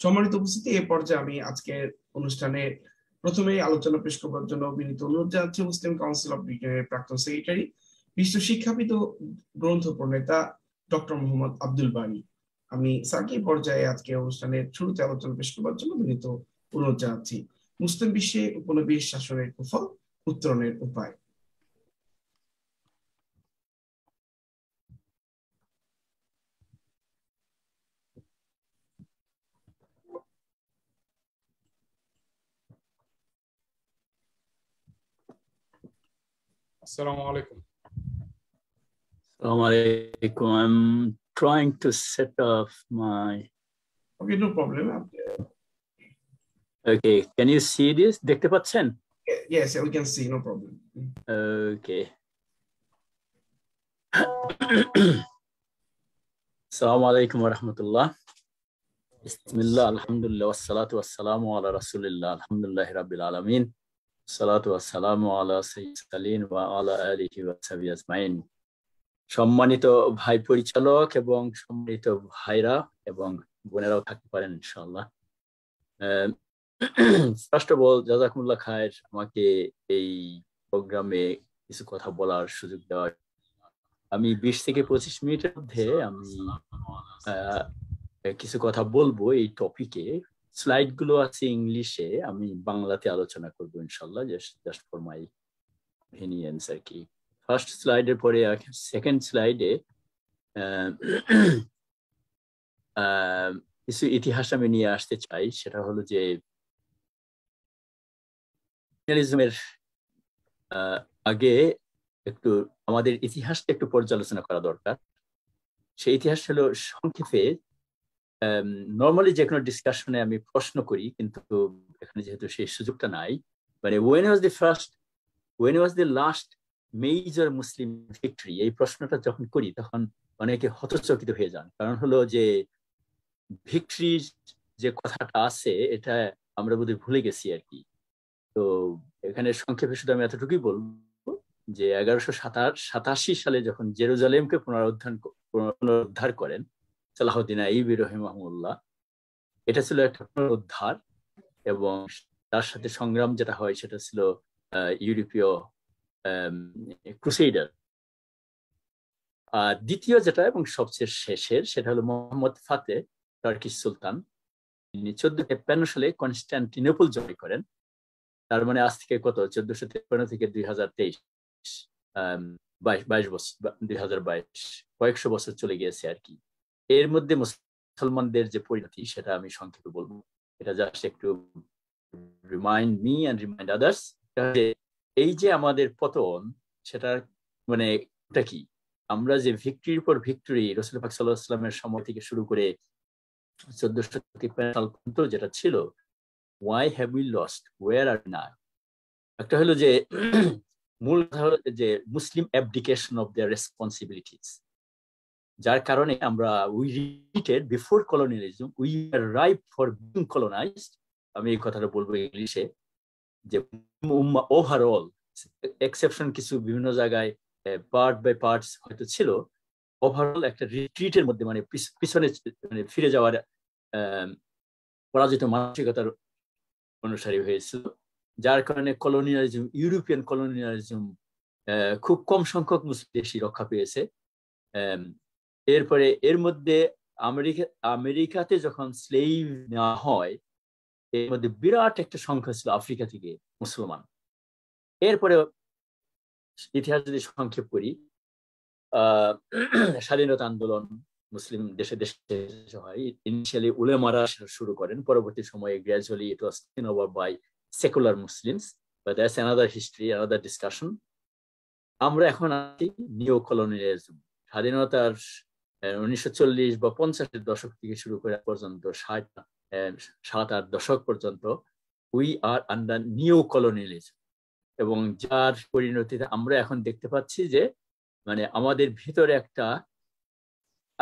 সম্মানিত উপস্থিতি, এই পর্যায়ে আমি আজকের অনুষ্ঠানে প্রথমেই আলোচনা পেশ করবার জন্য বিনীত অনুরোধ জানাচ্ছি মুসলিম কাউন্সিল অফ ব্রিটেনের প্রাক্তন সেক্রেটারি, বিশ্ব শিক্ষাবিদ ও গ্রন্থ প্রণেতা ডক্টর মোহাম্মদ আব্দুল বারী। আমি স্যারকে এই পর্যায়ে আজকে অনুষ্ঠানের শুরুতে আলোচনা পেশ করবার জন্য বিনীত অনুরোধ জানাচ্ছি। মুসলিম বিশ্বে উপনিবেশ শাসনের কুফল, উত্তরণের উপায়। Assalamu alaikum. Assalamu alaikum. I'm trying to set up my. Okay, no problem. Okay, can you see this? দেখতে পাচ্ছেন? Yes, we can see, no problem. Okay. Assalamu alaikum wa rahmatullah. Bismillah, alhamdulillah, wassalatu wassalamu ala rasulillah, alhamdulillahi rabbil alamin. Salatu wassalamu ala sayyidin wa ala alihi wa sahbihi ajma'in. সম্মানিত ভাই পরিচালক এবং সম্মানিত ভাইরা এবং বোনেরাও থাকতে পারেন ইনশাআল্লাহ। ফার্স্ট অফ অল জাযাকুমুল্লাহ খায়ের, আমাকে এই প্রোগ্রামে কিছু কথা বলার সুযোগ দেওয়ার। আমি 20 থেকে 25 মিনিটের মধ্যে আমি কিছু কথা বলবো এই টপিকে। স্লাইড গুলো আছে ইংলিশে, আমি বাংলাতে আলোচনা করবো ইনশাআল্লাহ, জাস্ট ফর মাই কনভিনিয়েন্স আর কি। ফার্স্ট স্লাইডের পরে সেকেন্ড স্লাইডে কিছু ইতিহাস আমি নিয়ে আসতে চাই। সেটা হলো যে কলোনিয়ালিজমের আগে একটু আমাদের ইতিহাসটা একটু পর্যালোচনা করা দরকার। সেই ইতিহাস হলো সংক্ষেপে, নর্মালি যে কোনো ডিসকাশনে আমি প্রশ্ন করি, কিন্তু এখানে যেহেতু সেই সুযোগটা নাই, মানে when was the last major Muslim victory, এই প্রশ্নটা যখন করি তখন অনেকে হতচকিত হয়ে যান। কারণ হলো যে ভিক্টরির যে কথাটা আছে এটা আমরা বোধহয় ভুলে গেছি আর কি। তো এখানে সংক্ষেপে শুধু আমি এতটুকুই বলবো যে 1187 সালে যখন জেরুজালেমকে পুনরুদ্ধার করেন সালাহউদ্দিন আইয়ুবী রাহিমাহুল্লাহ, এটা ছিল একটা পুনরুদ্ধার, এবং তার সাথে সংগ্রাম যেটা হয় সেটা ছিল ইউরোপীয় ক্রুসেডার। দ্বিতীয় যেটা এবং সবচেয়ে শেষের সেটা হলো মোহাম্মদ ফাতে, টার্কিশ সুলতান। তিনি 1453 সালে কনস্টান্টিনোপল জয় করেন। তার মানে আজ থেকে কত, 1453 থেকে 2023, 22 বছর, 2022, কয়েকশো বছর চলে গিয়েছে আর কি। এর মধ্যে মুসলমানদের যে পরিণতি সেটা আমি সংক্ষেপে বলবো। এটা জাস্ট একটু remind me and remind others. এই যে আমাদের পতন, সেটা মানে এটা কি, আমরা যে ভিক্টরির পর ভিক্টরি রাসূল পাক সাল্লাল্লাহু আলাইহি ওয়াসাল্লামের সময় থেকে শুরু করে 1453 সাল পর্যন্ত যেটা ছিল, why have we lost, where are we now? একটা হলো যে মূল যে মুসলিম অ্যাবডিকেশন অফ দেয়ার রেসপন্সিবিলিটিস, যার কারণে আমরা we রিটেড before colonialism, we are ripe for being colonised. আমি এই কথাটা বলবো ইংলিশে, যে ওভারঅল এক্সেপশন কিছু বিভিন্ন জায়গায় পার্ট বাই পার্টস হয়তো ছিল, ওভারঅল একটা রিট্রিটের মধ্যে, মানে পিছনে মানে ফিরে যাওয়ার পরাজিত মানসিকতার অনুসারী হয়েছিল, যার কারণে কলোনিয়ালিজম, ইউরোপিয়ান কলোনিয়ালিজম খুব কম সংখ্যক মুসলিম দেশই রক্ষা পেয়েছে। এরপরে এর মধ্যে আমেরিকাতে যখন স্লেভ নেওয়া হয়, এর মধ্যে বিরাট একটা সংখ্যা ছিল আফ্রিকা থেকে মুসলমান। এরপরে ইতিহাস যদি সংক্ষেপ করি, স্বাধীনতা আন্দোলন মুসলিম দেশে দেশে হয়। ইনিশিয়ালি উলেমারা শুরু করেন, পরবর্তী সময়ে gradually it was taken over by secular Muslims, but that's another history, another discussion. আমরা এখন আছি নিও কলোনিয়ালিজম। স্বাধীনতার 1940 বা 50-এর দশক থেকে শুরু করে পর্যন্ত 60-70 দশক পর্যন্ত উই আর আন্ডার নিও কলোনিয়ালিজম, এবং যার পরিণতিতে আমরা এখন দেখতে পাচ্ছি যে মানে আমাদের ভিতরে একটা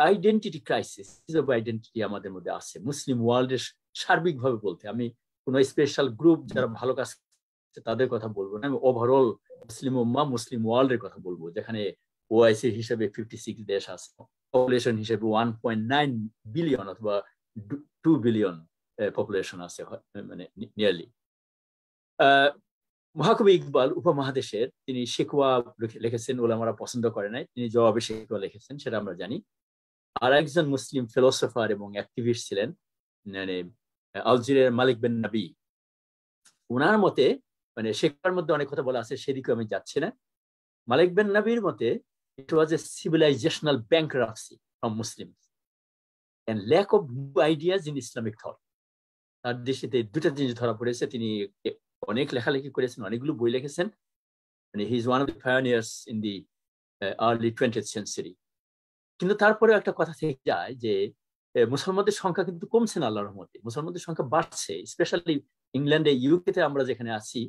আইডেন্টিটি ক্রাইসিস অফ আইডেন্টিটি আমাদের মধ্যে আছে। মুসলিম ওয়ার্ল্ডের সার্বিকভাবে বলতে, আমি কোনো স্পেশাল গ্রুপ যারা ভালো কাজ করছে তাদের কথা বলবো না, আমি ওভারঅল মুসলিম উম্মাহ, মুসলিম ওয়ার্ল্ডের কথা বলবো, যেখানে ওআইসি হিসেবে 56 দেশ আছে, পপুলেশন হিসেবে 1.9 বিলিয়ন অথবা 2 বিলিয়ন পপুলেশন আছে, মানে নিয়ারলি। মহাকবি ইকবাল উপমহাদেশের তিনি শিকওয়া লিখেছেন, ওলামারা পছন্দ করে নাই, তিনি জবাবে শিকওয়া লিখেছেন, সেটা আমরা জানি। আর একজন মুসলিম ফিলোসফার এবং অ্যাক্টিভিস্ট ছিলেন, মানে আলজেরিয়ার মালিক বিন নবী। ওনার মতে, মানে শিকওয়ার মধ্যে অনেক কথা বলা আছে, সেদিকে আমি যাচ্ছি না। মালিক বিন নবীর মতে it was a civilizational bankruptcy from Muslims and lack of new ideas in Islamic thought. তার দৃষ্টিতে দুটা জিনিস ধরা পড়েছে। তিনি অনেক লেখালেখি করেছেন, অনেকগুলো বই লিখেছেন, মানে he is one of the pioneers in the early 20th century। কিন্তু তারপরেও একটা কথা থেকে যায় যে মুসলমানদের সংখ্যা কিন্তু কমছে না আল্লাহর রহমতে, মুসলমানদের সংখ্যা বাড়ছে। স্পেশালি ইংল্যান্ডে, ইউকেতে আমরা যেখানে আছি,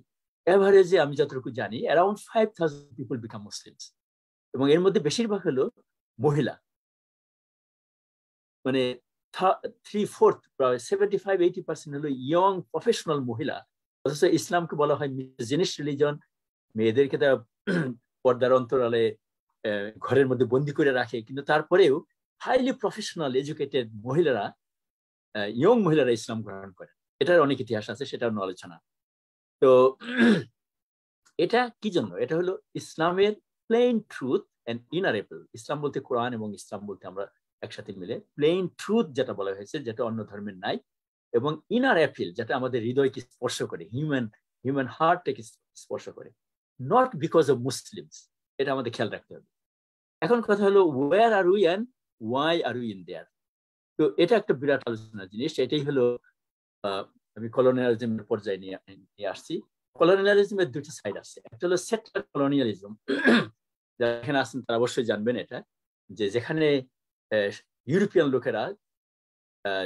এভারেজে আমি যতটুকু জানি অ্যারাউন্ড 5000 পিপল বিকাম মুসলিমস, এবং এর মধ্যে বেশিরভাগ হলো মহিলা, মানে 3/4 প্রায় 75-80% হলো ইয়ং প্রফেশনাল মহিলা। অথচ ইসলামকে বলা হয় মিসজিনিস্ট রিলিজন, মেয়েদেরকে তারা পর্দার অন্তরালে ঘরের মধ্যে বন্দি করে রাখে, কিন্তু তারপরেও হাইলি প্রফেশনাল এডুকেটেড মহিলারা, ইয়ং মহিলারা ইসলাম গ্রহণ করে। এটার অনেক ইতিহাস আছে, সেটা অন্য আলোচনা। তো এটা কি জন্য? এটা হলো ইসলামের প্লেন ট্রুথ এন্ড ইনারেবল। ইসলাম বলতে কোরআন এবং ইসলাম বলতে আমরা একসাথে মিলে প্লেন ট্রুথ যেটা বলা হয়েছে, যেটা অন্য ধর্মের নাই, এবং ইনার অ্যাপিল যেটা আমাদের হৃদয়কে স্পর্শ করে, হিউম্যান হার্টটাকে স্পর্শ করে, নট বিকজ অফ মুসলিমস। এটা আমাদের খেয়াল রাখতে হবে। এখন কথা হলো, where are we and why are we in there. তো এটা একটা বিরাট আলোচনার জিনিস। এটাই হলো আমি কলোনিয়ালিজমের পর্যায়ে নিয়ে আসছি। কলোনিয়ালিজমের দুটো সাইড আছে। একটা হলো সেটলার কলোনিয়ালিজম, যারা এখানে আছেন তারা অবশ্যই জানবেন এটা, যে যেখানে ইউরোপিয়ান লোকেরা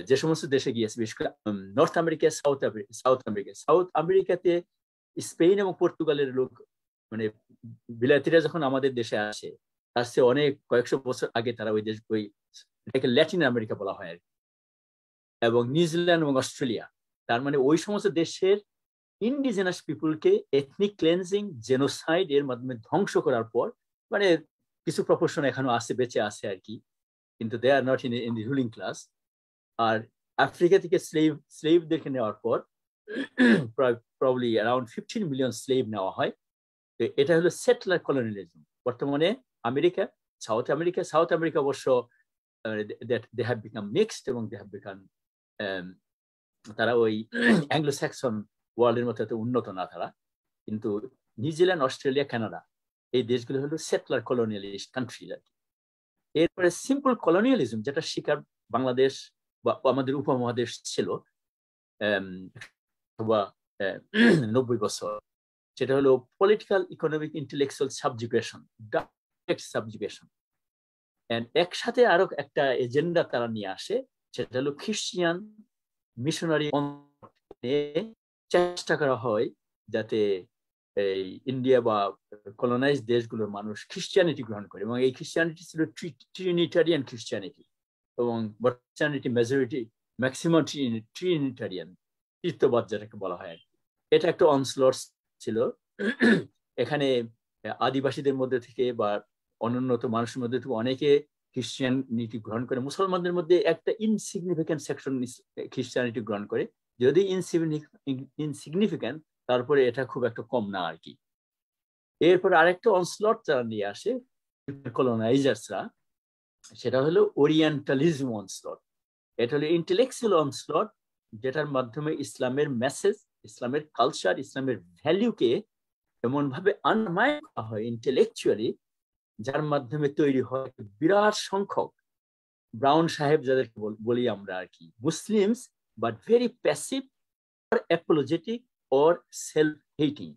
যে সমস্ত দেশে গিয়েছে, বিশেষ করে নর্থ আমেরিকা, সাউথ আমেরিকাতে স্পেন এবং পর্তুগালের লোক, মানে বিলাতিরা যখন আমাদের দেশে আসে, তার চেয়ে অনেক কয়েকশো বছর আগে তারা ওই দেশ, এটাকে ল্যাটিন আমেরিকা বলা হয় আর কি, এবং নিউজিল্যান্ড এবং অস্ট্রেলিয়া, তার মানে ওই সমস্ত দেশের ইন্ডিজেনাস পিপুলকে এথনিক ক্লেন্সিং, জেনোসাইড এর মাধ্যমে ধ্বংস করার পর, মানে কিছু প্রপোর্শন এখনো আছে, বেঁচে আছে আর কি, কিন্তু they are not in the ruling class. আর আফ্রিকা থেকে স্লেভদেরকে নেওয়ার পর প্রবাবলি অ্যারাউন্ড 15 মিলিয়ন স্লেভ নেওয়া হয়। তো এটা হলো সেটলার কলোনিয়ালিজম। বর্তমানে সাউথ আমেরিকা অবশ্য দে হ্যাভ বিকাম মিক্সড, এবং দে হ্যাভ বিকাম, তারা ওই অ্যাংলো স্যাক্সন ওয়ার্ল্ডের মতো এত উন্নত না তারা, কিন্তু নিউজিল্যান্ড, অস্ট্রেলিয়া, কানাডা এই দেশগুলো হলো সেটলার কলোনিয়ালিস্ট কান্ট্রি আর কি। এরপরে সিম্পল কলোনিয়ালিজম, যেটা শিকার বাংলাদেশ বা আমাদের উপমহাদেশ ছিল 90 বছর, সেটা হলো পলিটিক্যাল, ইকোনমিক, ইন্টেলেকচুয়াল সাবজুগেশন, ডাইরেক্ট সাবজুগেশন। একসাথে আরো একটা এজেন্ডা তারা নিয়ে আসে, সেটা হলো খ্রিস্টিয়ান মিশনারি। চেষ্টা করা হয় যাতে এই ইন্ডিয়া বা কলোনাইজ দেশগুলোর মানুষ খ্রিস্টিয়ানিটি গ্রহণ করে, এবং এই খ্রিস্টিয়ানিটি ছিল ট্রিনিটারিয়ান খ্রিস্টিয়ানিটি, এবং খ্রিস্টিয়ানিটি মেজরিটি ম্যাক্সিমাম ট্রিনিটারিয়ান, তৃতীয়বাদ যেটাকে বলা হয়। এটা একটা অনস্লট ছিল। এখানে আদিবাসীদের মধ্যে থেকে বা অনুন্নত মানুষের মধ্যে থেকে অনেকে খ্রিস্টিয়ানিটি গ্রহণ করে। মুসলমানদের মধ্যে একটা ইনসিগনিফিক্যান্ট সেকশন খ্রিস্টিয়ানিটি গ্রহণ করে, যদি ইনসিগনিফিক্যান্ট, তারপরে এটা খুব একটা কম না আর কি। এরপর আরেকটা অনস্লট যারা নিয়ে আসে কলোনাইজার্সরা, সেটা হলো ওরিয়েন্টালিজম অনস্লট। এটা হলো ইন্টেলেকচুয়াল অনস্লট, যেটার মাধ্যমে ইসলামের মেসেজ, ইসলামের কালচার, ইসলামের ভ্যালুকে এমন ভাবে আন্ডারমাইন করা হয় ইন্টেলেকচুয়ালি, যার মাধ্যমে তৈরি হয় বিরাট সংখ্যক ব্রাউন সাহেব যাদেরকে বলি আমরা আর কি, Muslims, but very passive or apologetic or self-hating.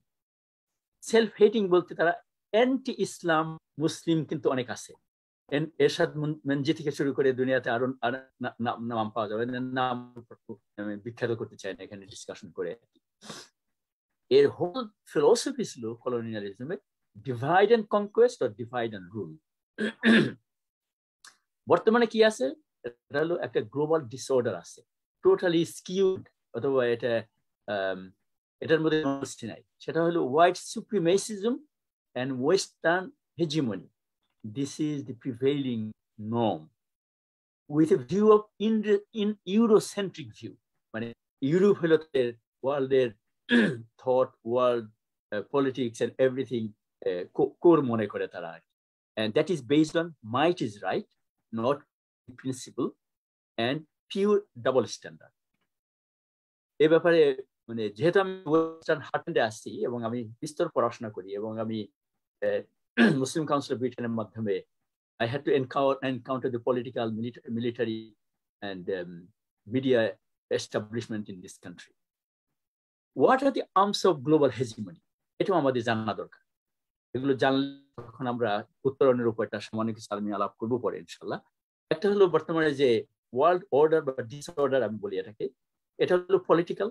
Self-hating বলতে তারা অ্যান্টি ইসলাম মুসলিম কিন্তু অনেক আছে। এরশাদ মঞ্জি থেকে শুরু করে দুনিয়াতে আরো নাম পাওয়া যাবে, নাম আমি বিখ্যাত করতে চাই না এখানে ডিসকাশন করে। এর হোল ফিলোসফি ছিল কলোনিয়ালিজমের divide and conquest or divide and rule. বর্তমানে কি আছে? এটা হলো একটা গ্লোবাল ডিসঅর্ডার আছে, টোটালি স্কিউড, অথবা এটার মধ্যে নাই, সেটা হলো white supremacism and western hegemony. This is the prevailing norm with a view of Eurocentric view, মানে ইউরোপ হলো ওয়ার্ল্ডের thought, world politics and everything core মনে করে তারা, and that is based on might is right, not principle, and pure double standard. এই ব্যাপারে মানে যেহেতু আমি ওয়েস্টার্ন হার্টল্যান্ডে আসছি এবং আমি বিস্তর পড়াশোনা করি এবং আমি মুসলিম কাউন্সিল অফ ব্রিটেনের মাধ্যমে I had to encounter the political, military, and media establishment in this country. What are the arms of global hegemony? এটাও আমাদের জানা দরকার। এগুলো জানলে তখন আমরা উত্তরণের উপর একটা সামান্য কিছু আমি আলাপ করবো পরে ইনশাল্লাহ। একটা হলো বর্তমানে যে ওয়ার্ল্ড অর্ডার বা ডিসঅর্ডার আমি বলি এটাকে, এটা হলো political,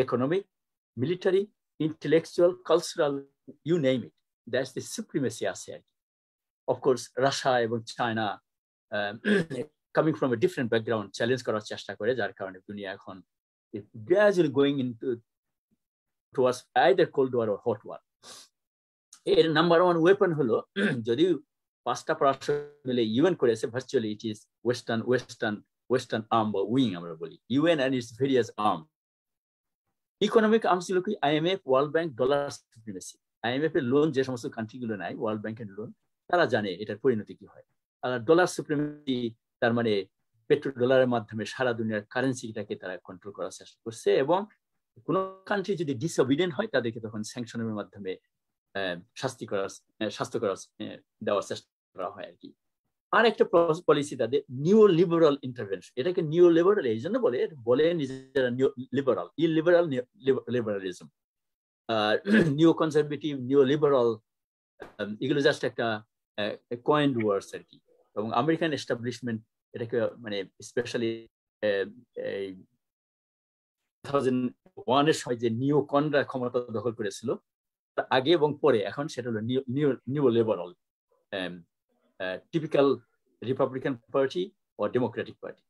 economic, military, intellectual, cultural, you name it, that's the supremacy আছে আর কি। অফকোর্স রাশিয়া এবং China coming from a different background challenge করার চেষ্টা করে, যার কারণে দুনিয়া এখন gradually going into towards either cold war or hot war. এর নাম্বার ওয়ান ওয়েপন হলো, যদিও 5টা পরাশর মিলে ইউএন করেছে, virtually it is western arm বা উইং আমরা বলি, UN and its various arm. Economic arms গুলো কি IMF, world bank, dollar supremacy. IMF এর লোন যে সমস্ত কান্ট্রিগুলো নেয়, ওয়ার্ল্ড ব্যাংকের লোন, তারা জানে এটার পরিণতি কি হয়। আর ডলার সুপ্রিমেসি তার মানে পেট্রো ডলারের মাধ্যমে সারা দুনিয়ার কারেন্সিটাকে তারা কন্ট্রোল করার চেষ্টা করছে, এবং কোন কান্ট্রি যদি ডিসঅবিডিয়েন্ট হয় তাদেরকে তখন স্যাংশনের মাধ্যমে শাস্তি দেওয়ার চেষ্টা করা হয় আর কি। আর একটা পলিসি তাদের নিউ লিবারাল ইন্টারভেনশন। এটাকে নিউ লিবারাল এই জন্য বলে নিজেরা liberal, illiberal liberalism, new conservative, new liberal, এগুলো জাস্ট একটা কয়েন্ড ওয়ার্ডস আর কি। এবং আমেরিকান এস্টাবলিশমেন্ট এটাকে মানে স্পেশালি 2001 এর সময় যে নিউ কনরা ক্ষমতা দখল করেছিল আগে এবং পরে, এখন সেটা হলো new liberal, typical Republican party ও ডেমোক্রেটিক পার্টি।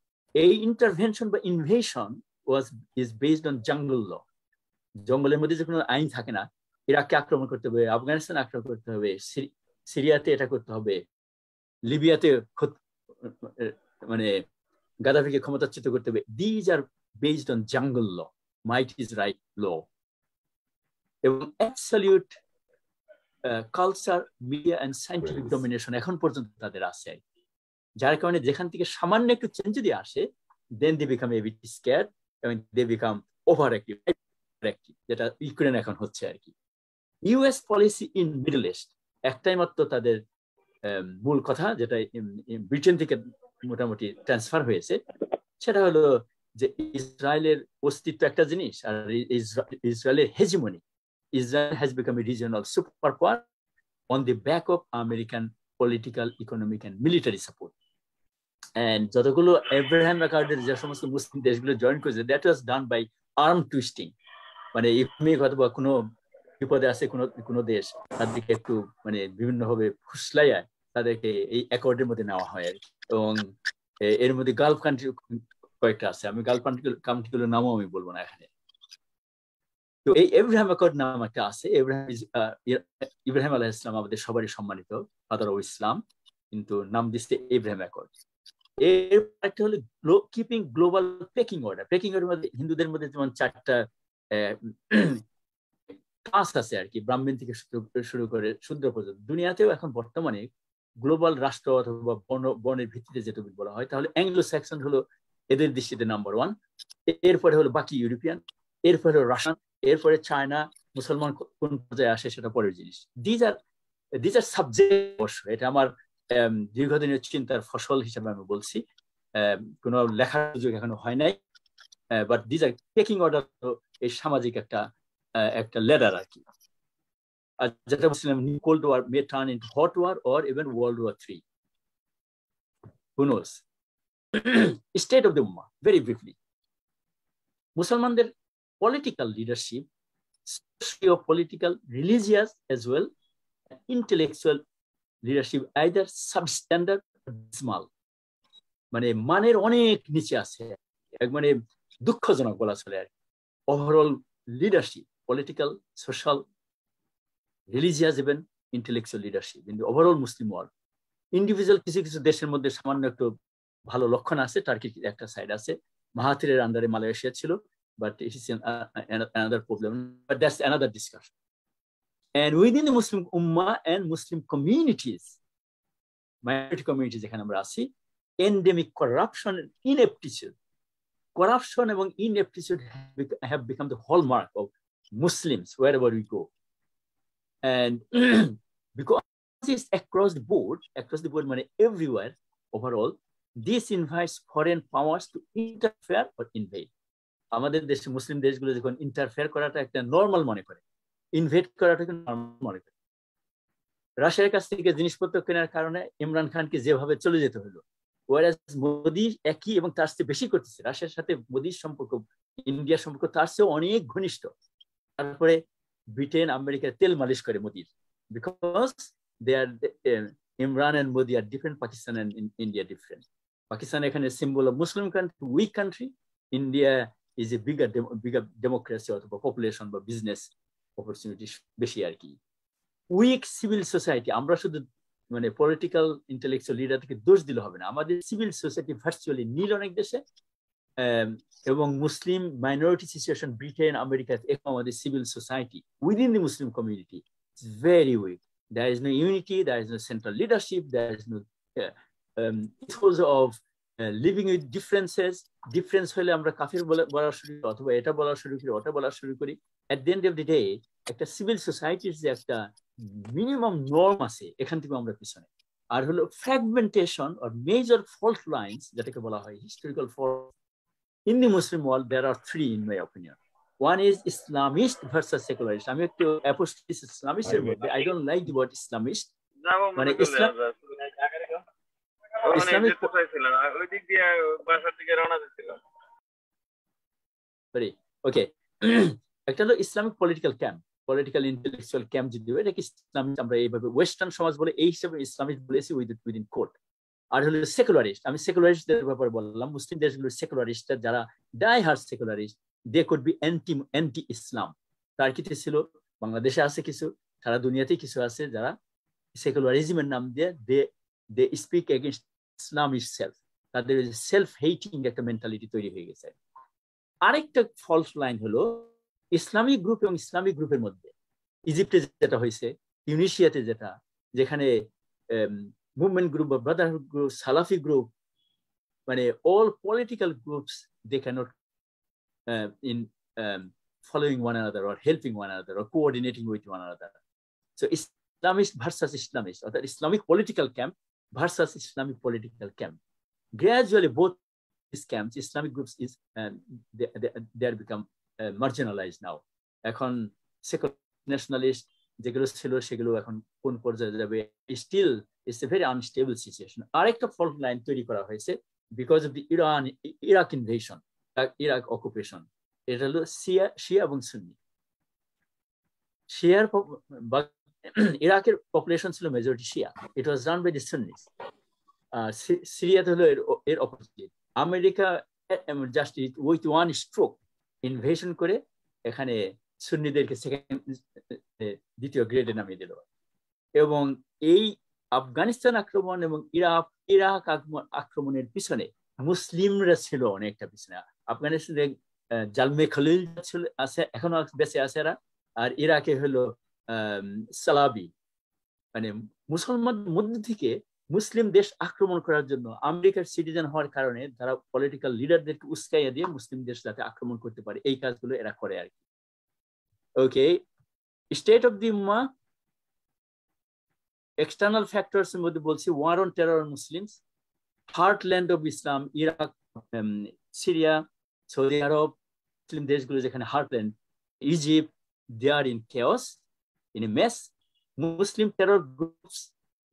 এই ইন্টারভেনশন বা invasion is based on jungle law. জঙ্গলের মধ্যে যে কোনো আইন থাকে না, ইরাককে আক্রমণ করতে হবে, আফগানিস্তান আক্রমণ করতে হবে, সিরিয়াতে এটা করতে হবে, লিবিয়াতে মানে গাদাফিকে ক্ষমতাচ্যুত করতে হবে। These are based on jungle law, might is right law, এবং absolute culture, media and scientific domination এখন পর্যন্ত তাদের আছে, যার কারণে যেখান থেকে সামান্য একটু চেঞ্জ যদি আসে, দেন দে বিকাম এ বিট স্ক্যারড এবং দে বিকাম ওভার অ্যাক্টিভ, যেটা ইউক্রেন এখন হচ্ছে আর কি। US policy in middle east একটাই মাত্র তাদের মূল কথা, যেটা ব্রিটেন থেকে মোটামুটি ট্রান্সফার হয়েছে, সেটা হলো যে ইসরায়েলের অস্তিত্ব একটা জিনিস, আর ইসরায়েলের hegemony. Israel has become a regional superpower on the back of American political, economic, and military support. And যতগুলো এব্রাহাম অ্যাকর্ডের যে সমস্ত মুসলিম দেশগুলো জয়েন করেছে, that was done by arm twisting. মানে ইকোনমিক অথবা কোনো বিপদে আছে কোনো দেশ, তাদেরকে একটু মানে বিভিন্নভাবে ফুসলাইয়া তাদেরকে এই অ্যাকর্ডের মধ্যে নেওয়া হয় আর কি। এবং এর মধ্যে গালফ কান্ট্রি কয়েকটা আছে, আমি গালফ কান্ট্রিগুলোর নামও আমি বলবো না এখানে। তো এই এব্রাহাম অ্যাকর্ড নাম একটা আছে। ইব্রাহিম আলাইহিস সালাম আমাদের সবারই সম্মানিত ফাদার অফ ইসলাম, কিন্তু নাম দিচ্ছে এব্রাহাম অ্যাকর্ড। এর একটা হলো keeping global packing order. Packing order মধ্যে হিন্দুদের মধ্যে যেমন 4টা কাস্ট আছে আর কি, ব্রাহ্মণ থেকে শুরু করে শূদ্র পর্যন্ত। দুনিয়াতেও এখন বর্তমানে গ্লোবাল রাষ্ট্র অথবা বর্ণের ভিত্তিতে যেটা বলা হয়, তাহলে অ্যাংলো স্যাক্সন হলো এদের দৃষ্টিতে নাম্বার 1, এরপরে হলো বাকি ইউরোপিয়ান, এরপরে হলো রাশিয়ান, এরপরে চায়না, মুসলমান কোন পর্যায়ে আসে সেটা পরের জিনিস। These are subject. অবশ্য এটা আমার দীর্ঘদিনের চিন্তার ফসল হিসেবে আমি বলছি, কোনো লেখার সুযোগ এখনো হয় নাই, but these are pecking order এই সামাজিক একটা লেডার আর কি। আর যেটা বলছিলাম, cold war may turn into hot war or even world war 3, who knows. State of the উম্মাহ ভেরি ব্রিফলি। মুসলমানদের political leadership, socio-political, religious as well, intellectual leadership either substandard or dismal, মানে মানের অনেক নিচে আছে, মানে দুঃখজনক বলা চলে আর। Overall leadership, political, social, religious, even intellectual leadership in the overall Muslim world. Individual কিছু কিছু দেশের মধ্যে সামান্য একটু ভালো লক্ষণ আছে। টার্কির একটা সাইড আছে, মাহাথিরের আন্ডারে মালয়েশিয়া ছিল, but it is another problem. But that's another discussion. And within the Muslim Ummah and Muslim communities, minority communities, endemic corruption and ineptitude. Corruption and ineptitude have become the hallmark of Muslims wherever we go. And because it's across the board, everywhere, overall, this invites foreign powers to interfere or invade. আমাদের দেশে মুসলিম দেশগুলো যখন interfere করাটা একটা normal মনে করে, invade করাটাকে normal মনে করে। রাশিয়ার কাছ থেকে জিনিসপত্র কেনার কারণে ইমরান খানকে যেভাবে চলে যেতে হলো, ওয়ারাজ মোদি একই এবং তার চেয়ে বেশি করতেছে। রাশিয়ার সাথে মোদির সম্পর্ক, ইন্ডিয়ার সম্পর্ক তার চেয়ে অনেক ঘনিষ্ঠ। তারপরে ব্রিটেন আমেরিকার তেল মালিশ করে মোদির, because they are Imran and Modi are different, Pakistan and India different. Pakistan এখানে symbol of Muslim country, weak country. India is a bigger democracy অথবা পপুলেশন বা বিজনেস অপরচুনিটি বেশি আর কি। উইক সিভিল সোসাইটি, আমরা শুধু মানে পলিটিক্যাল ইন্টেলেকচুয়াল লিডারকে দোষ দিলে হবে না, আমাদের সিভিল সোসাইটি ভার্চুয়ালি নীল অনেক দেশে, এবং মুসলিম মাইনরিটি সিচুয়েশন ব্রিটেন আমেরিকা, আমাদের civil society within the Muslim community is very weak. There is no unity, there is no central leadership, there is no ethos of living with differences. Difference হলে আমরা কাফির বলা শুরু করি, অথবা এটা বলা শুরু করি, ওটা বলা শুরু করি। At the end of the day, একটা সিভিল সোসাইটির যে একটা মিনিমাম নর্ম আছে, এখান থেকে আমরা পিছনে। আর হলো fragmentation or major fault lines, যেটাকে বলা হয় historical fault. In the Muslim world, there are three in my opinion. One is Islamist versus secularist. আমি একটু অ্যাপোস্টেটিস ইসলামিস্টের মধ্যে, I don't like the word Islamist. মানে ইসলামিক ওই দিক দিয়ে বাসা থেকে রওনা দিছিল। সরি, ওকে। একটা হলো Islamic political camp, political intellectual camp যদি হয়, এটাকে ইসলামিক আমরা এইভাবে ওয়েস্টার্ন সমাজ বলে, এই হিসেবে ইসলামিস্ট বলেছি উইদিন কোড। আর হলো সেকুলারিস্ট, আমি সেকুলারিস্টদের ব্যাপারে বললাম। মুসলিম দেশগুলোর সেকুলারিস্ট যারা die hard secularist, they could be anti Islam. টার্কিতে ছিল, বাংলাদেশে আছে কিছু, সারা দুনিয়াতে কিছু আছে যারা সেকুলারিজমের নাম দিয়ে they speak against Islam itself. তাদের সেলফ হেটিং একটা মেন্টালিটি তৈরি হয়ে গেছে। আরেকটা ফলস লাইন হলো ইসলামিক গ্রুপ এবং ইসলামিক গ্রুপের মধ্যে, ইজিপ্টে যেটা হয়েছে, টিউনিশিয়াতে যেটা, যেখানে মুভমেন্ট গ্রুপ বা ব্রাদারহুড গ্রুপ, সালাফি গ্রুপ, মানে all political groups they can't in following one another or helping one another or coordinating with one another. So Islamist versus Islamist, or the Islamic political camp versus Islamic political camp. Gradually, both these camps, Islamic groups, is they are become marginalized now. এখন secular nationalist যেগুলো ছিল সেগুলো এখন কোন পর্যায়ে যাবে, still it's a very unstable situation. আরেকটা fault line তৈরি করা হয়েছে because of the Iraq invasion, Iraq occupation. এটা হলো শিয়া এবং সুন্নি। শিয়ার ইরাকের পপুলেশন ছিল majority Shia, it was run by the Sunnis. সিরিয়াতে হলো এর অপোজিট। America just with one stroke invasion করে এখানে সুন্নিদেরকে দ্বিতীয় গ্রেডে নামিয়ে দিল। এবং এই আফগানিস্তান আক্রমণ এবং ইরাক আক্রমণের পিছনে মুসলিমরা ছিল অনেকটা পিছনে। আফগানিস্তানে জালমে খলিল ছিল, আছে, এখনো বেঁচে আছে এরা। আর ইরাকে হলো সালাবি, মানে মুসলমান মধ্যে থেকে মুসলিম দেশ আক্রমণ করার জন্য আমেরিকার সিটিজেন হওয়ার কারণে তারা পলিটিক্যাল লিডারদেরকে উস্কাইয়া দিয়ে মুসলিম দেশ যাতে আক্রমণ করতে পারে, এই কাজগুলো এরা করে আর কি। ওকে, স্টেট অফ দি উম্মাহ, এক্সটার্নাল ফ্যাক্টরস এর মধ্যে বলছি war on terror Muslims, heartland of Islam, Iraq, Syria, Saudi Arabia, Muslim দেশগুলো যেখানে heartland, Egypt, they are in chaos, in a mess. Muslim terror groups,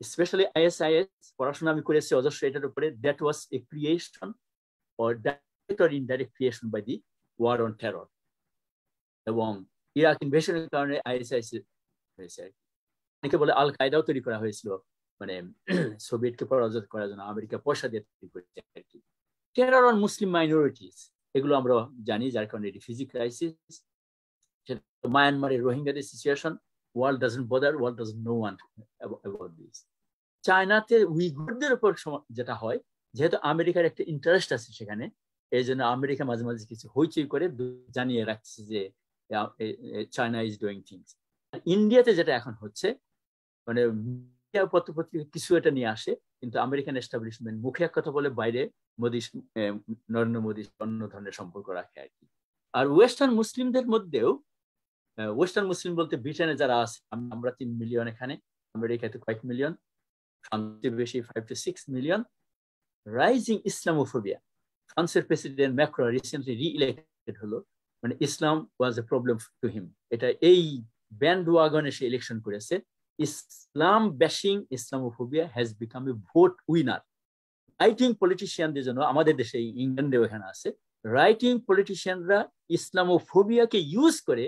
especially ISIS, পড়াশোনা আমি করেছি অজস্র এটার উপরে, that was a creation or direct or indirect creation by the war on terror. এবং Iraq ইনভেশনের কারণে ISIS হয়েছে। অনেকে বলে আল কায়দাও তৈরি করা হয়েছিল, মানে সোভিয়েতকে পরাজিত করার জন্য আমেরিকা পয়সা দিয়ে তৈরি করেছে আর কি। টেরর অন মুসলিম মাইনরিটিস, এগুলো আমরা জানি, যার কারণে রিফিউজি ক্রাইসিস, মায়ানমারের রোহিঙ্গাদের situation, world doesn't bother, world doesn't know one about this. চায়নাতে উইগুরদের উপর যেটা হয়, যেহেতু আমেরিকার একটা ইন্টারেস্ট আছে সেখানে, এই জন্য আমেরিকা মাঝে মাঝে কিছু হইচই করে জানিয়ে রাখছে যে চায়না ইজ ডুইং থিংস। ইন্ডিয়াতে যেটা এখন হচ্ছে, মানে পত্রপত্রিকা কিছু এটা নিয়ে আসে, কিন্তু আমেরিকান এস্টাবলিশমেন্ট মুখে এক কথা বলে, বাইরে মোদী, নরেন্দ্র মোদী অন্য ধরনের সম্পর্ক রাখে আর কি। আর ওয়েস্টার্ন মুসলিমদের মধ্যেও, ওয়েস্টার্ন মুসলিম বলতে ব্রিটেনে যারা আছে, আমরা 3 মিলিয়ন, এখানে আমেরিকাতে কয়েক মিলিয়ন, সবচেয়ে বেশি 5 to 6 মিলিয়ন। রাইজিং ইসলামোফোবিয়া, ফ্রান্সের প্রেসিডেন্ট ম্যাক্রো রিসেন্টলি রি-ইলেক্টেড হলো, মানে ইসলাম ওয়াজ এ প্রবলেম টু হিম, এটা এই ব্যান্ড ওয়াগনে সে ইলেকশন করেছে। Islam bashing, Islamophobia has become a vote winner. রাইটিং পলিটিশিয়ানদের জন্য, আমাদের দেশে ইংল্যান্ডেও এখানে আছে, রাইটিং পলিটিশিয়ানরা ইসলামোফোবিয়াকে ইউজ করে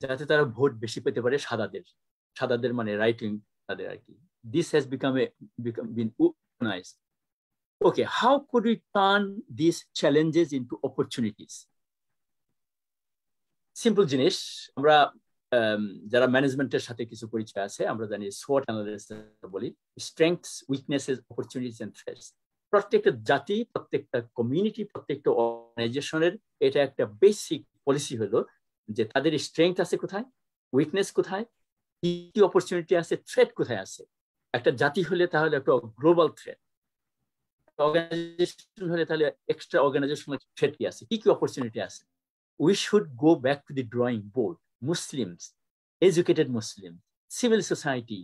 যাতে তারা ভোট বেশি পেতে পারে সাদাদের মানে রাইটিং তাদের আর কি। This has been organized. Okay, how could we turn these challenges into opportunities? Simple জিনিস, আমরা যারা ম্যানেজমেন্টের সাথে কিছু পরিচয় আছে, আমরা জানি SWOT অ্যানালিসিস বলি, strengths, weaknesses, opportunities and threats. প্রত্যেকটা জাতি, প্রত্যেকটা কমিউনিটি, প্রত্যেকটা অর্গানাইজেশনের এটা একটা বেসিক পলিসি হলো যে তাদের স্ট্রেংথ আছে কোথায়, উইকনেস কোথায়, কি কি অপরচুনিটি আছে, থ্রেট কোথায় আছে। একটা জাতি হলে তাহলে একটা গ্লোবাল থ্রেট, অর্গানাইজেশন হলে তাহলে এক্সট্রা অর্গানাইজেশনাল থ্রেট কি আছে, কি কি অপরচুনিটি আছে। We should go back to the drawing board. Muslims, educated Muslims, civil society,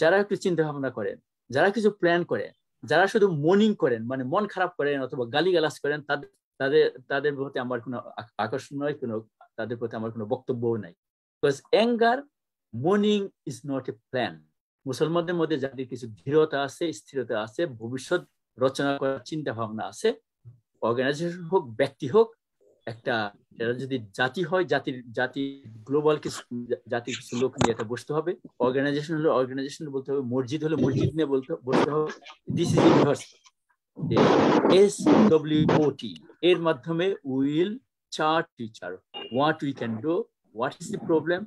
যারা একটু চিন্তা ভাবনা করেন, যারা কিছু প্ল্যান করেন, যারা শুধু মর্নিং করেন, মানে মন খারাপ করেন অথবা গালিগালাজ করেন, তাদের প্রতি আমার কোনো আকর্ষণ নয়, তাদের প্রতি আমার কোনো বক্তব্যও নাই। Because anger, morning is not a plan. মুসলমানদের মধ্যে যাদের কিছু দৃঢ়তা আছে, স্থিরতা আছে, ভবিষ্যৎ রচনা করার চিন্তা ভাবনা আছে, অর্গানাইজেশন হোক, ব্যক্তি হোক, একটা এরা যদি জাতি হয়, জাতি গ্লোবাল কিছু জাতির কিছু লোক নিয়ে এটা বসতে হবে। অর্গানাইজেশন হলে অর্গানাইজেশন বলতে হবে, মসজিদ হলে মসজিদ নিয়ে বসতে হবে। This is universal. SWOT এর মাধ্যমে will chart teacher what we can do, what is the problem,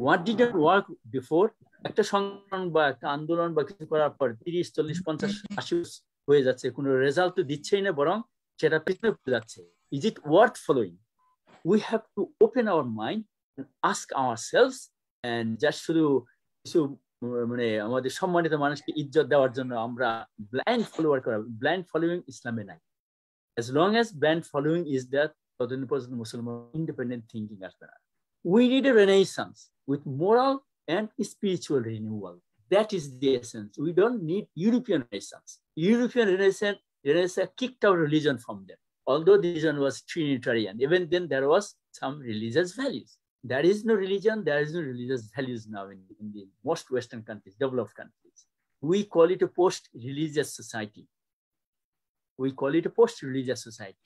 what didn't work before. একটা সংগ্রাম বা একটা আন্দোলন বা কিছু করার পর 30, 40, 50, 80 হয়ে যাচ্ছে, কোনো রেজাল্ট তো দিচ্ছেই না, বরং সেটা পিছনে পড়ে যাচ্ছে। Is it worth following? We have to open our mind and ask ourselves, and just শুধু কিছু মানে আমাদের সম্মানিত মানুষকে ইজ্জত দেওয়ার জন্য আমরা ব্লাইন্ড ফলোয়ার করা, ব্লাইন্ড ফলোয়িং ইসলামে নাই। As long as blind following is that, ততদিন পর্যন্ত মুসলমান ইন্ডিপেন্ডেন্ট থিঙ্কিং আসবে না। We need a renaissance with moral and spiritual renewal. That is the essence. We don't need European Renaissance. European Renaissance kicked out religion from them. Although the religion was Trinitarian, even then there was some religious values. There is no religion, there is no religious values now in the most Western countries, developed countries. We call it a post-religious society. We call it a post-religious society.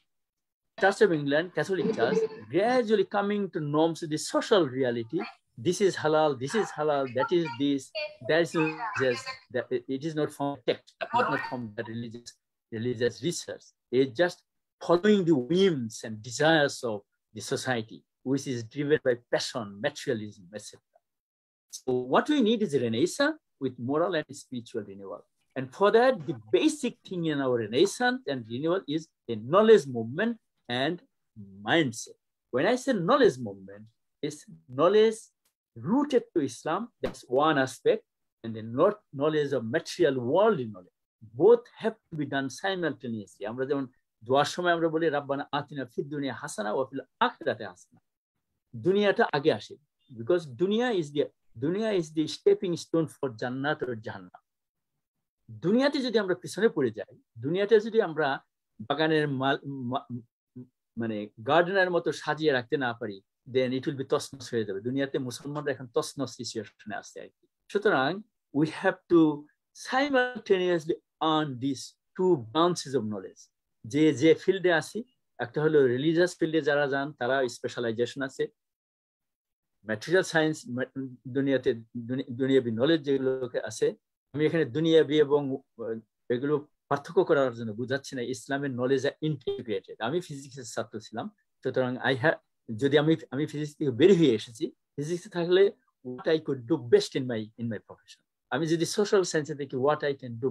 Church of England, Catholic Church, gradually coming to norms of the social reality. This is halal, that is this, there is no religious, that it is not from text, it is not from the religious research. It's just following the whims and desires of the society, which is driven by passion, materialism, etc. So what we need is a renaissance with moral and spiritual renewal. And for that, the basic thing in our renaissance and renewal is a knowledge movement and mindset. When I say knowledge movement, it's knowledge rooted to Islam, that's one aspect, and then not knowledge of material worldly knowledge. Both have to be done simultaneously. আমরা যেমন দোয়ার সময় আমরা বলি রাব্বানা আতিনা ফিদ দুনিয়া হাসানা ওয়া ফিল আখিরাতি হাসানা। দুনিয়াটা আগে আসে, বিকজ দুনিয়া is the stepping stone for জান্নাত অর জাহান্নাম। দুনিয়াতে যদি আমরা পিছনে পড়ে যাই, দুনিয়াতে যদি আমরা বাগানের মানে গার্ডেনের মতো সাজিয়ে রাখতে না পারি, দেন ইট উইল বি তছনছ হয়ে যাবে। দুনিয়াতে মুসলমানরা এখন তছনছ সিচুয়েশনে আছে আর কি। সুতরাং we have to simultaneously earn this two branches of knowledge. যে ফিল্ডে আছি, একটা হলো রিলিজিয়াস ফিল্ডে যারা যান তারা স্পেশালাইজেশন আছে, ম্যাটেরিয়াল সায়েন্স দুনিয়াতে দুনিয়াবি নলেজ যেগুলো আছে। আমি এখানে দুনিয়াবি এবং এগুলো পার্থক্য করার জন্য বুঝাচ্ছি না, ইসলামের নলেজ ইন্টিগ্রেটেড। আমি ফিজিক্সের ছাত্র ছিলাম, সুতরাং যদি আমি ফিজিক্স থেকে বের হয়ে এসেছি, ফিজিক্সে থাকলে what I could do best in my profession. আমি যদি সোশ্যাল সায়েন্সে দেখি what I can do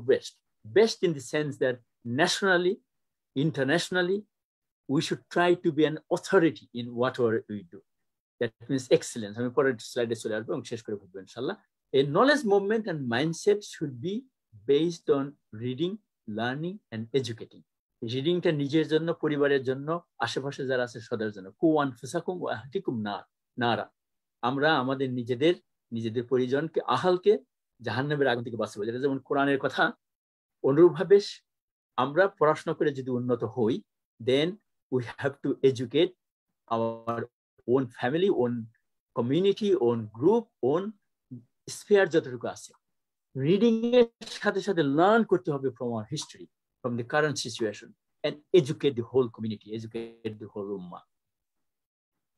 best in the sense that nationally internationally, we should try to be an authority in whatever we do. That means excellence. আমি পরের স্লাইডে চলে আসবো এবং শেষ করে বলবো ইনশাআল্লাহ। A knowledge movement and mindset should be based on reading, learning and educating. রিডিংটা নিজের জন্য, পরিবারের জন্য, আশেপাশে যারা আছে সবার জন্য। কু আনফুসাকুম ওয়া আহলিকুম নারা। আমরা আমাদের নিজেদের পরিজনকে, আহালকে জাহান্নামের আগুন থেকে বাঁচাবো, যেটা যেমন কোরআনের কথা। অনুরূপভাবে আমরা পড়াশোনা করে যদি উন্নত হই, then we have to educate our own family, own community, own group, own sphere যতটুকু আছে। রিডিং এর সাথে সাথে লার্ন করতে হবে from our history, from the current situation, and educate the whole community, educate the whole ummah.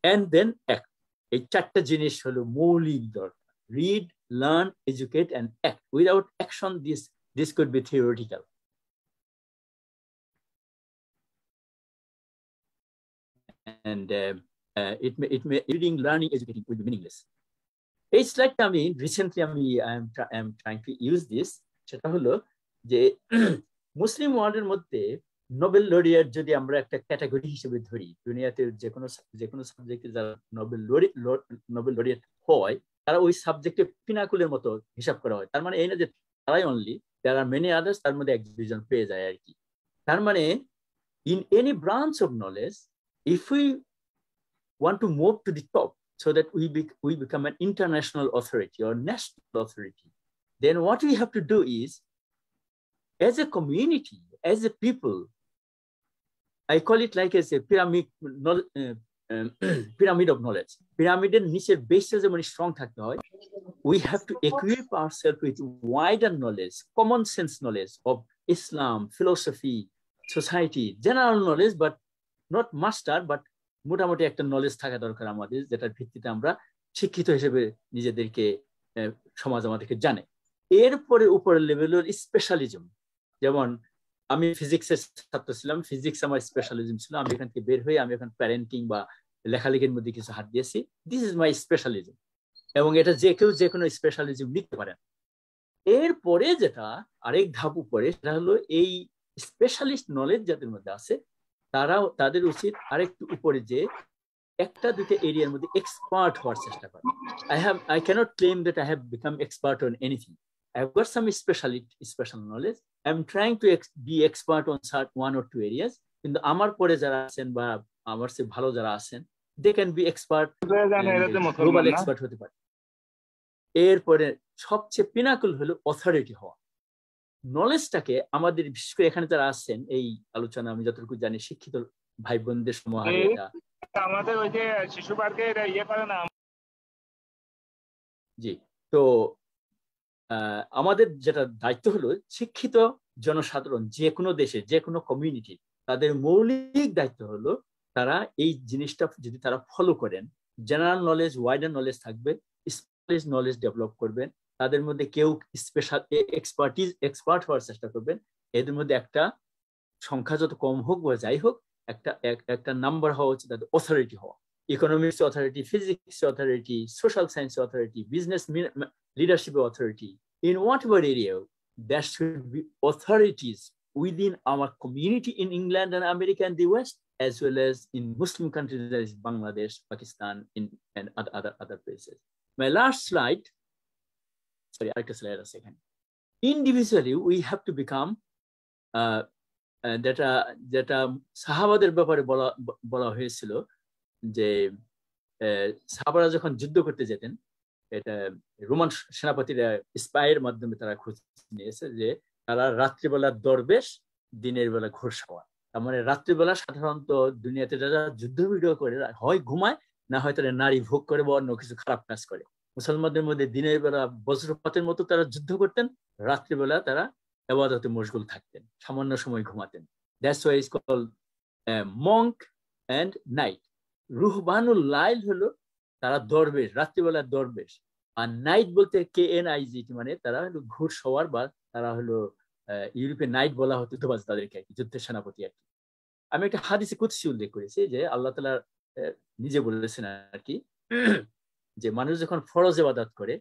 And then act. এই চারটা জিনিস হলো মৌলিক দরকার। Read, learn, educate and act. Without action, this could be theoretical. And reading, learning, educating will be meaningless. এই স্লাইডটা আমি recently I am trying to use this. সেটা হলো যে মুসলিম ওয়ার্ল্ডের মধ্যে নোবেল লরিয়েট যদি আমরা একটা ক্যাটাগরি হিসেবে ধরি, দুনিয়াতে যে কোনো সাবজেক্টে যারা নোবেল লরিয়েট হয়, তারা ওই সাবজেক্টে পিনাকুলের মতো হিসাব করা হয়। তার মানে এই না যে তারাই only, there are many others, তার মধ্যে এক দুজন পেয়ে যায় আর কি। তার মানে in any branch of knowledge, if we want to move to the top so that we become an international authority or national authority, then what we have to do is, as a community, as a people, I call it like as a pyramid of knowledge. Pyramid নিচের বেসে যেমন strong থাকতে হয়, we have to equip ourselves with wider knowledge, common sense knowledge of Islam, philosophy, society, general knowledge, but not master, but মোটামুটি একটা knowledge থাকা দরকার আমাদের, যেটার ভিত্তিতে আমরা শিক্ষিত হিসেবে নিজেদেরকে সমাজ আমাদেরকে জানে। এরপরে উপরের লেভেলের স্পেশালিজম, যেমন আমি ফিজিক্সের ছাত্র ছিলাম, ফিজিক্স আমার স্পেশালিজম ছিল, আমি এখান থেকে বের হয়ে আমি এখন প্যারেন্টিং বা লেখালেখির মধ্যে কিছু হাত দিয়েছি, দিস ইজ মাই স্পেশালিজম, এবং এটা যে কেউ যে কোনো স্পেশালিজম লিখতে পারেন। এরপরে যেটা আরেক ধাপ উপরে, সেটা হলো এই স্পেশালিস্ট নলেজ যাদের মধ্যে আছে তাদের উচিত আরেকটু উপরে যে একটা দুটো এরিয়ার মধ্যে এক্সপার্ট হওয়ার চেষ্টা করা। I cannot claim that I have become expert on anything. I have got some special knowledge. I'm trying to be expert on one or two areas. কিন্তু আমার পরে যারা আছেন বা আমার চেয়ে ভালো যারা আছেন, they can be expert, global expert হতে পারে। এরপরে সবচেয়ে পিনাকল হলো অথরিটি হওয়া। নলেজটাকে আমাদের, বিশেষ করে এখানে যারা আছেন এই আলোচনা, আমি যতটুকু জানি শিক্ষিত ভাই বোনদের সমাহারে এটা আমাদের ওই যে শিশু পার্কে ইয়ে করে না। জি, তো আমাদের যেটা দায়িত্ব হলো শিক্ষিত জনসাধারণ যে কোনো দেশে যে কোনো কমিউনিটি, তাদের মৌলিক দায়িত্ব হলো তারা এই জিনিসটা যদি তারা ফলো করেন, জেনারেল নলেজ, ওয়াইডার নলেজ থাকবে, স্পেশালিস্ট নলেজ ডেভেলপ করবেন, তাদের মধ্যে কেউ স্পেশাল এক্সপার্ট হওয়ার চেষ্টা করবেন। এদের মধ্যে একটা সংখ্যা যত কম হোক বা যাই হোক, একটা নাম্বার হওয়া হচ্ছে তাদের অথরিটি হওয়া। Economics authority, physics authority, social science authority, business leadership authority, in whatever area there should be authorities within our community in England and America and the West, as well as in Muslim countries, that is Bangladesh, Pakistan, and other places. My last slide. Sorry, I just slide a second. Individually, we have to become যেটা সাহাবাদের ব্যাপারে বলা হয়েছিল যে সাহাবারা যখন যুদ্ধ করতে যেতেন, এটা রোমান সেনাপতিরা স্পাইয়ের মাধ্যমে তারা খোঁজ নিয়েছে যে তারা রাত্রিবেলা দরবেশ, দিনের বেলা ঘোড়সওয়ার। তার মানে রাত্রিবেলা সাধারণত দুনিয়াতে যারা যুদ্ধ ভিডিও করে হয় ঘুমায়, না হয় তারা নারী ভোগ করে বা অন্য কিছু খারাপ কাজ করে। মুসলমানদের মধ্যে দিনের বেলা বজ্রপাতের মতো তারা যুদ্ধ করতেন, রাত্রিবেলা তারা ইবাদতে মশগুল থাকতেন, সামান্য সময় ঘুমাতেন। That's why is called monk and night. রুহবানুল লাইল হলো তারা দরবেশ, রাত্রিবেলা দরবেশ। আর নাইট বলতে KNIGT, মানে তারা হলো ঘোড়সওয়ার, বা তারা হলো ইউরোপে নাইট বলা হতো তাদেরকে, যুদ্ধের সেনাপতি আর কি। আমি একটা হাদিসে কুদসি উল্লেখ করেছি যে আল্লাহ তাআলা নিজে বলেছেন আর কি, যে মানুষ যখন ফরজ ইবাদত করে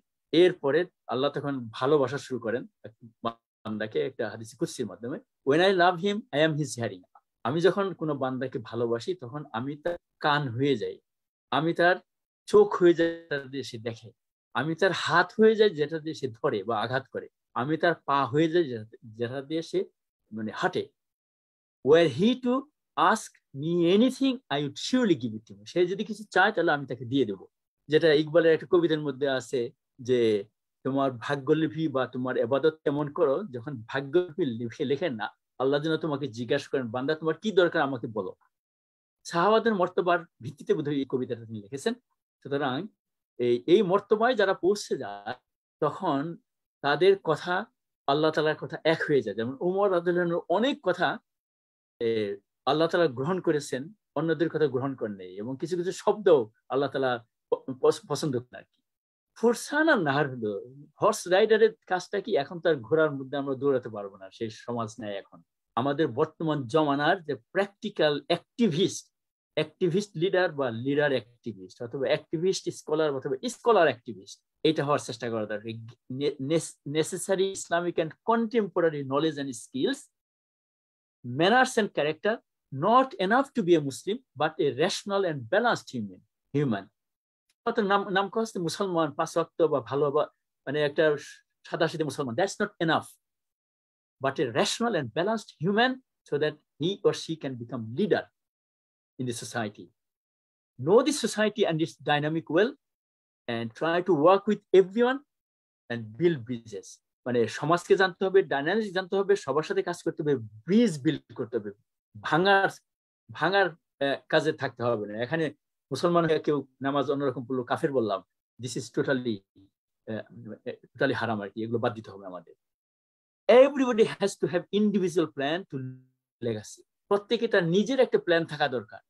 এরপরে আল্লাহ তখন ভালোবাসা শুরু করেন বান্দাকে, একটা হাদিসে কুদসির মাধ্যমে, when I love him I am his hearing, আমি যখন কোনো বান্দাকে ভালোবাসি তখন আমি তার কান হয়ে যাই, আমি তার চোখ হয়ে যায় যেটা দিয়ে সে দেখে, আমি তার হাত হয়ে যায় যেটা দিয়ে সে ধরে বা আঘাত করে, আমি তার পা হয়ে যায় যেটা দিয়ে সে মানে হাঁটে। Were he to ask me anything I would surely give it to him. সে যদি কিছু চায় তাহলে আমি তাকে দিয়ে দেবো। যেটা ইকবালের একটা কবিতার মধ্যে আছে যে তোমার ভাগ্যলিপি বা তোমার এবাদত কেমন করো, যখন ভাগ্যলিপি লিখে লেখেন না, আল্লাহ যেন তোমাকে জিজ্ঞাসা করেন বান্দা তোমার কি দরকার আমাকে বলো। সাহাবাদের মর্তবার ভিত্তিতে বোধহয় এই কবিতাটা তিনি লিখেছেন। সুতরাং এই মর্তবায় যারা পৌঁছে যায় তখন তাদের কথা আল্লাহ তাআলার কথা এক হয়ে যায়। যেমন উমর রাদিয়াল্লাহু আনহুর অনেক কথা আল্লাহ তাআলা গ্রহণ করেছেন, অন্যদের কথা গ্রহণ করেন নাই, এবং কিছু কিছু শব্দ আল্লাহ তাআলা পছন্দ করেন আর কি। ফুরসান আর নাহার হলো হর্স রাইডারের কাজটা কি, এখন তার ঘোড়ার মধ্যে আমরা দৌড়াতে পারবো না, সেই সমাজ নেই এখন। আমাদের বর্তমান জমানার যে প্র্যাকটিক্যাল অ্যাক্টিভিস্ট লিডার বা লিডার অ্যাক্টিভিস্ট অথবা অ্যাক্টিভিস্ট স্কলার অথবা স্কলার অ্যাক্টিভিস্ট, এটা হওয়ার চেষ্টা করা দরকার। Necessary Islamic and contemporary knowledge and skills, manners and character, not enough to be a Muslim, but a rational and balanced human. নাম কষ্ট মুসলমান, 5 ওয়াক্ত বা ভালো বা মানে একটা সাদাসিধে মুসলমান, that's not enough, but a rational and balanced human so that he or she can become leader in the society. Know the society and its dynamic well and try to work with everyone and build bridges. মানে সমাজকে জানতে হবে, dynamics জানতে হবে, সবার সাথে কাজ করতে হবে, ব্রিজ বিল্ড করতে হবে, ভাঙার কাজে থাকতে হবে না। এখানে মুসলমান হয়ে কেউ নামাজ অন্যরকম পড়লো কাফের বললাম, দিস ইজ টোটালি হারাম আর কি, এগুলো বাদ দিতে হবে আমাদের। Everybody has to have individual plan to legacy. প্রত্যেকে তার নিজের একটা প্ল্যান থাকা দরকার।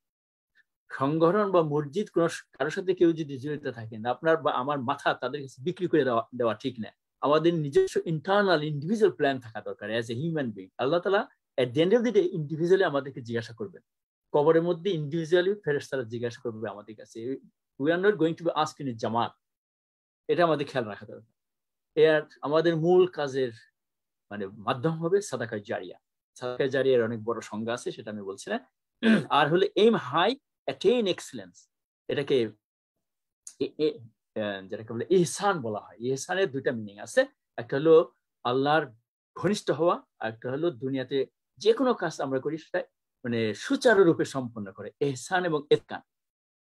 সংগঠন বা মসজিদ কোন কারোর সাথে কেউ যদি জড়িত থাকেন, আপনার বা আমার মাথা তাদের কাছে বিক্রি করে দেওয়া ঠিক না। আমাদের নিজস্ব ইন্টারনাল ইন্ডিভিজুয়াল প্ল্যান থাকা দরকার অ্যাজ এ হিউম্যান বিং। আল্লাহ তাআলা at the end of the day individually আমাদেরকে জিজ্ঞাসা করবেন, কবরের মধ্যে ইন্ডিভিজুয়ালি ফেরেশতারা জিজ্ঞাসা করবে আমাদের কাছে। We are not going to be asked in জামাত, এটা আমাদের খেয়াল রাখা দরকার। এর আমাদের মূল কাজের মানে মাধ্যম হবে সাদাকা জারিয়া। সাদাকা জারিয়ার অনেক বড় সংজ্ঞা আছে, সেটা আমি বলছি না। আর হলে এইম হাই অ্যাটেইন এক্সেলেন্স, এটাকে যেটাকে বলে ইহসান বলা হয়। ইহসানের দুইটা মিনিং আছে, একটা হলো আল্লাহর ঘনিষ্ঠ হওয়া, আর একটা হলো দুনিয়াতে যে কোনো কাজ আমরা করি সেটা মানে সুচারুরূপে সম্পন্ন করে, ইহসান এবং ইতকান।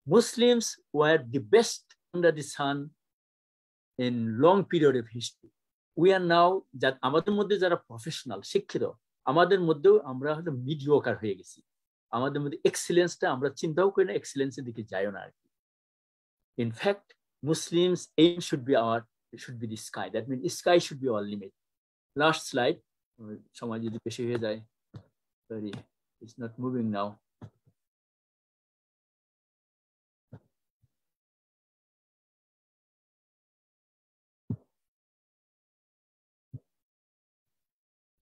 Muslims were the best under the sun in long period of history. We are now, আমাদের মধ্যে যারা প্রফেশনাল শিক্ষিত, আমাদের মধ্যেও আমরা হলো মিডিওকার হয়ে গেছি। আমাদের মধ্যে এক্সিলেন্সটা আমরা চিন্তাও করি না, এক্সিলেন্সের দিকে যাইও না আর কি। In fact, Muslims aim should be the sky. That means sky should be our limit. Last slide. সময় যদি বেশি হয়ে যায়, sorry, it's not moving now.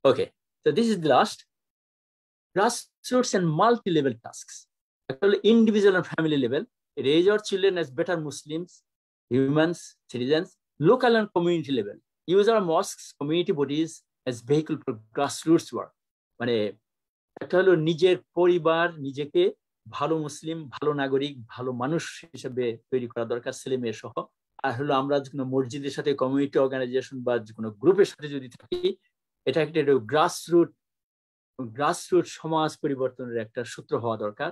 Okay, so this is the last. Grassroots and multi-level tasks. Actually, individual and family level, raise our children as better Muslims, humans, citizens. Local and community level, use our mosques, community bodies as vehicle for grassroots work. মানে একটা হলো নিজের পরিবার, নিজেকে ভালো মুসলিম, ভালো নাগরিক, ভালো মানুষ হিসেবে তৈরি করা দরকার, ছেলে মেয়ে সহ। আর হলো আমরা কোনো মসজিদের সাথে, কমিউনিটি অর্গানাইজেশন বা কোনো গ্রুপের সাথে যদি থাকি, এটা একটা গ্রাসরুট সমাজ পরিবর্তনের একটা সূত্র হওয়া দরকার।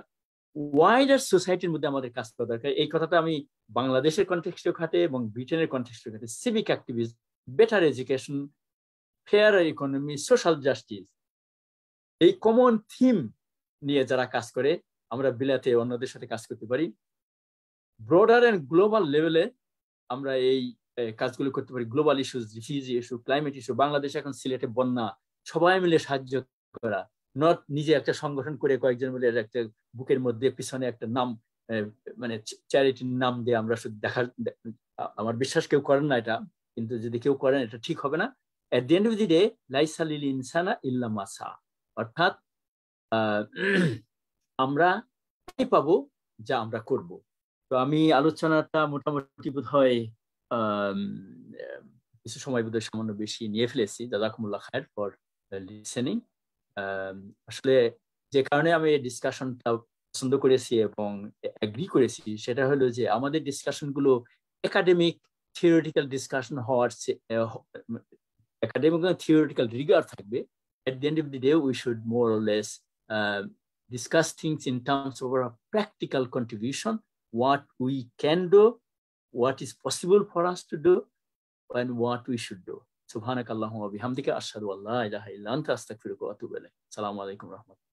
ওয়াইডার সোসাইটির মধ্যে আমাদের কাজ করা দরকার। এই কথাটা আমি বাংলাদেশের কনটেক্সটেও খাটে এবং ব্রিটেনের কনটেক্সটেও খাটে। Civic activism, better education, fair economy, social justice, এই কমন থিম নিয়ে যারা কাজ করে, আমরা বিলাতে অন্যদের সাথে কাজ করতে পারি। ব্রডার এন্ড গ্লোবাল লেভেলে আমরা এই কাজগুলো করতে পারি। Global issues, refugee issue, climate issue, বাংলাদেশে এখন সিলেটে বন্যা, সবাই মিলে সাহায্য করা, নট নিজে একটা সংগঠন করে কয়েকজন মিলে একটা বুকের মধ্যে পিছনে একটা নাম মানে চ্যারিটির নাম দিয়ে আমরা শুধু দেখার, আমার বিশ্বাস কেউ করেন না এটা, কিন্তু যদি কেউ করেন এটা ঠিক হবে না। At the end of the day লাইসা লিল ইনসানা ইল্লা মা সা, অর্থাৎ আমরা পাবো যা আমরা করব। তো আমি আলোচনাটা মোটামুটি বোধহয় কিছু সময় বোধহয় সামান্য বেশি নিয়ে ফেলেছি। জাযাকুমুল্লাহ খায়ের ফর লিসেনিং। আসলে যে কারণে আমি এই ডিসকাশনটা পছন্দ করেছি এবং এগ্রি করেছি সেটা হলো যে আমাদের ডিসকাশনগুলো একাডেমিক থিওরিটিক্যাল ডিসকাশন হওয়ার academic and theoretical rigor থাকবে. At the end of the day, we should more or less discuss things in terms of our practical contribution, what we can do, what is possible for us to do, and what we should do. Subhanakallahumma wa bihamdika ashhadu an la ilaha illa anta astaghfiruka wa atubu ilayk. Assalamu alaikum wa rahmatullahi.